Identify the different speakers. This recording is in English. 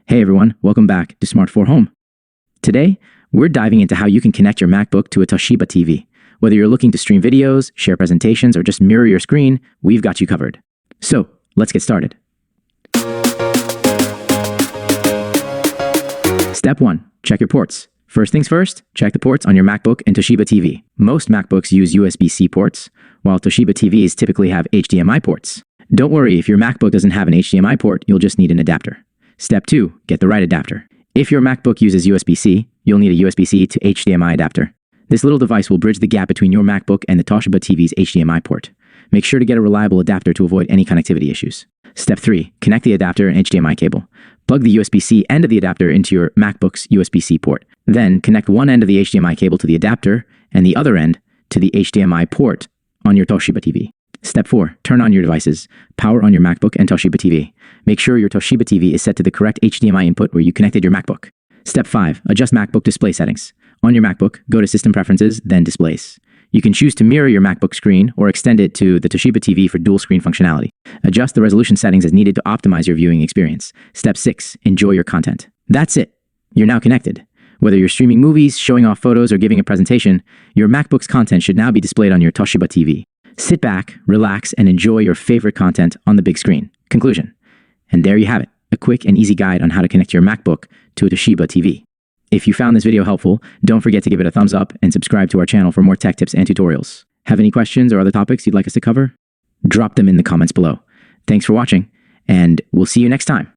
Speaker 1: Hey everyone, welcome back to Smart 4 Home. Today, we're diving into how you can connect your MacBook to a Toshiba TV. Whether you're looking to stream videos, share presentations, or just mirror your screen, we've got you covered. So, let's get started. Step 1. Check your ports. First things first, check the ports on your MacBook and Toshiba TV. Most MacBooks use USB-C ports, while Toshiba TVs typically have HDMI ports. Don't worry, if your MacBook doesn't have an HDMI port, you'll just need an adapter. Step 2. Get the right adapter. If your MacBook uses USB-C, you'll need a USB-C to HDMI adapter. This little device will bridge the gap between your MacBook and the Toshiba TV's HDMI port. Make sure to get a reliable adapter to avoid any connectivity issues. Step 3. Connect the adapter and HDMI cable. Plug the USB-C end of the adapter into your MacBook's USB-C port. Then, connect one end of the HDMI cable to the adapter and the other end to the HDMI port on your Toshiba TV. Step 4. Turn on your devices. Power on your MacBook and Toshiba TV. Make sure your Toshiba TV is set to the correct HDMI input where you connected your MacBook. Step 5. Adjust MacBook display settings. On your MacBook, go to System Preferences, then Displays. You can choose to mirror your MacBook screen or extend it to the Toshiba TV for dual screen functionality. Adjust the resolution settings as needed to optimize your viewing experience. Step 6. Enjoy your content. That's it. You're now connected. Whether you're streaming movies, showing off photos, or giving a presentation, your MacBook's content should now be displayed on your Toshiba TV. Sit back, relax, and enjoy your favorite content on the big screen. Conclusion. And there you have it, a quick and easy guide on how to connect your MacBook to a Toshiba TV. If you found this video helpful, don't forget to give it a thumbs up and subscribe to our channel for more tech tips and tutorials. Have any questions or other topics you'd like us to cover? Drop them in the comments below. Thanks for watching, and we'll see you next time.